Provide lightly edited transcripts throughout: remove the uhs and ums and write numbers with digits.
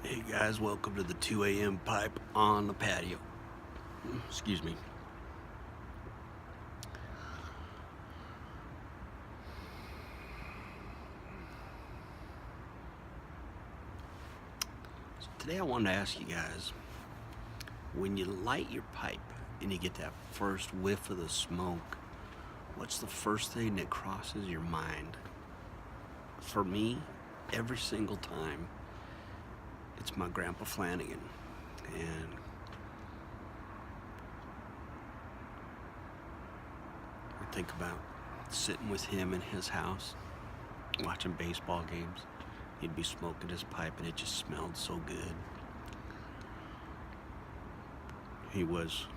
Hey guys, welcome to the 2 a.m. pipe on the patio. Excuse me. So today I wanted to ask you guys, when you light your pipe and you get that first whiff of the smoke, what's the first thing that crosses your mind? For me, every single time, it's my Grampa Flanigan. And I think about sitting with him in his house, watching baseball games. He'd be smoking his pipe and it just smelled so good. He was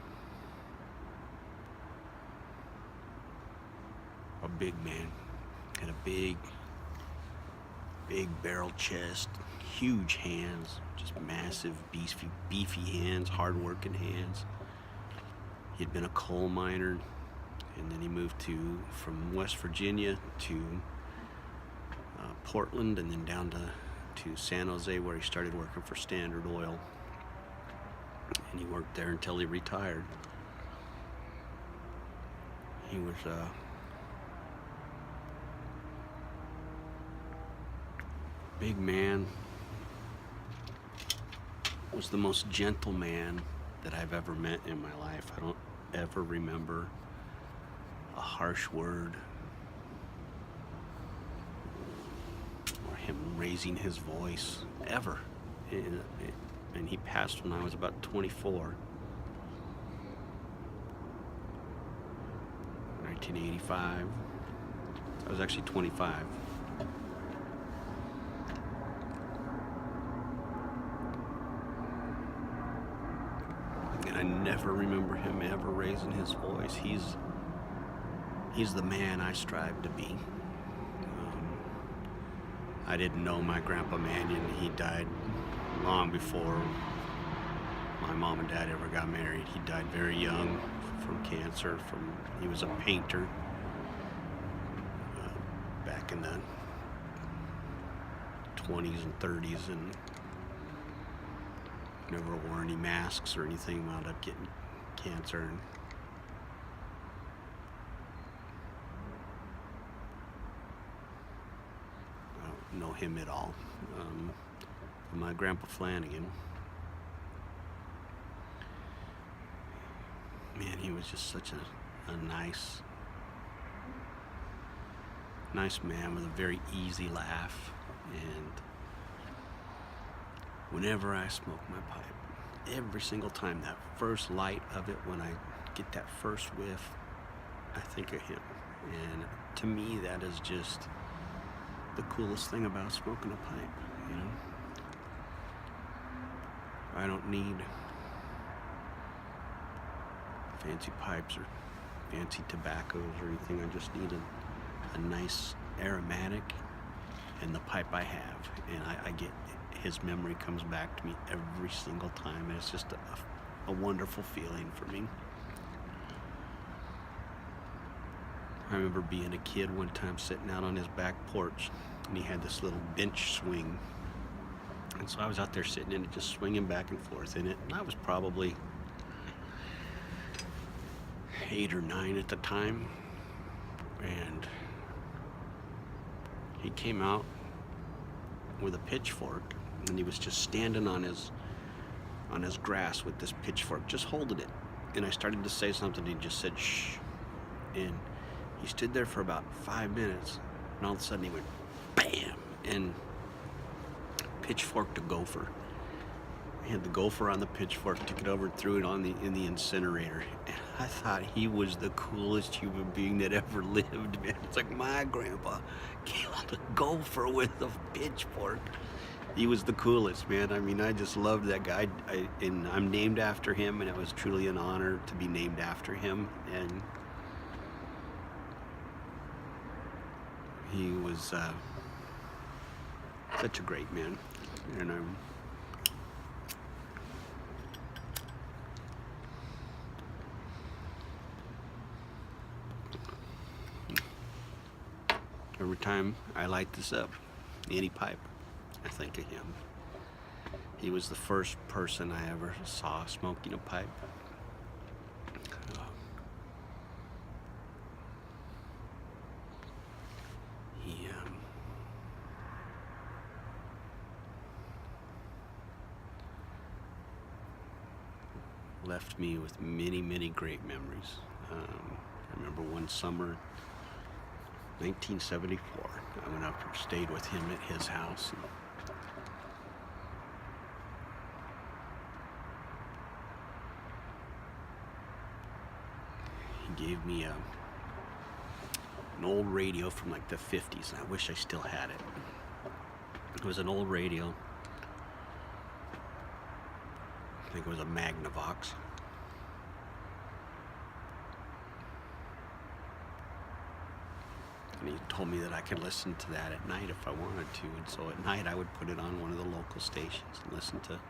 a big man, had a big barrel chest, huge hands, just massive, beefy hands, hard-working hands. He'd been a coal miner, and then he moved from West Virginia to Portland, and then down to San Jose, where he started working for Standard Oil. And he worked there until he retired. He was big man, was the most gentle man that I've ever met in my life. I don't ever remember a harsh word or him raising his voice, ever. And he passed when I was about 24. 1985. I was actually 25. And I never remember him ever raising his voice. He's the man I strive to be. I didn't know my Grandpa Manion. He died long before my mom and dad ever got married. He died very young from cancer. He was a painter back in the 20s and 30s, and never wore any masks or anything. Wound up getting cancer. And I don't know him at all. My Grandpa Flanigan, man, he was just such a nice man with a very easy laugh. And whenever I smoke my pipe, every single time, that first light of it, when I get that first whiff, I think of him. And to me, that is just the coolest thing about smoking a pipe, you know? I don't need fancy pipes or fancy tobaccos or anything. I just need a nice aromatic, and the pipe I have, and I get his memory comes back to me every single time, and it's just a wonderful feeling for me. I remember being a kid one time sitting out on his back porch, and he had this little bench swing, and so I was out there sitting in it, just swinging back and forth in it, and I was probably 8 or 9 at the time, and he came out with a pitchfork, and he was just standing on his grass with this pitchfork, just holding it. And I started to say something, and he just said, "Shh." And he stood there for about 5 minutes, and all of a sudden he went, bam, and pitchforked a gopher. He had the gopher on the pitchfork, took it over and threw it in the incinerator. And I thought he was the coolest human being that ever lived, man. It's like, my grandpa killed a gopher with a pitchfork. He was the coolest, man. I mean, I just loved that guy. And I'm named after him, and it was truly an honor to be named after him. And he was such a great man. And every time I light this up, any pipe, I think of him. He was the first person I ever saw smoking a pipe. He left me with many, many great memories. I remember one summer, 1974, I went up and stayed with him at his house. He gave me an old radio from like the 50s, and I wish I still had it. It was an old radio. I think it was a Magnavox. And he told me that I could listen to that at night if I wanted to. And so at night I would put it on one of the local stations and listen to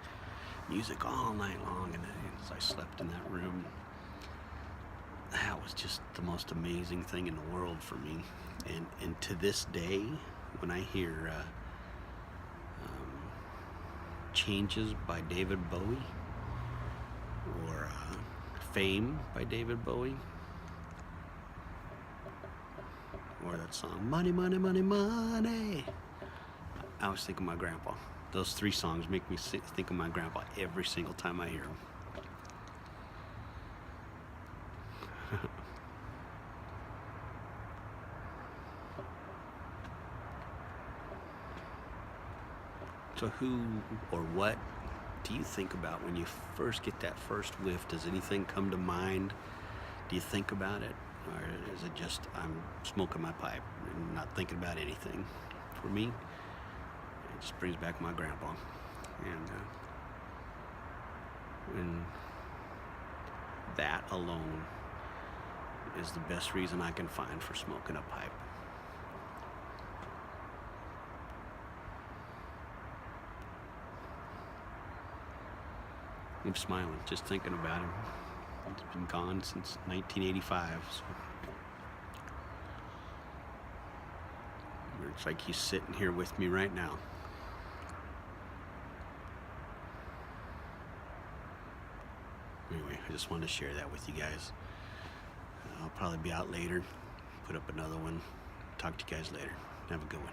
music all night long. And as I slept in that room, that was just the most amazing thing in the world for me. And to this day, when I hear Changes by David Bowie, or Fame by David Bowie, or that song, Money, Money, Money, Money, I always think of my grandpa. Those three songs make me think of my grandpa every single time I hear them. So who or what do you think about when you first get that first whiff? Does anything come to mind? Do you think about it? Or is it just, I'm smoking my pipe and not thinking about anything? For me, it just brings back my grandpa. And that alone is the best reason I can find for smoking a pipe. I'm smiling just thinking about him. He's been gone since 1985. So. It's like he's sitting here with me right now. Anyway, I just wanted to share that with you guys. I'll probably be out later, put up another one. Talk to you guys later. Have a good one.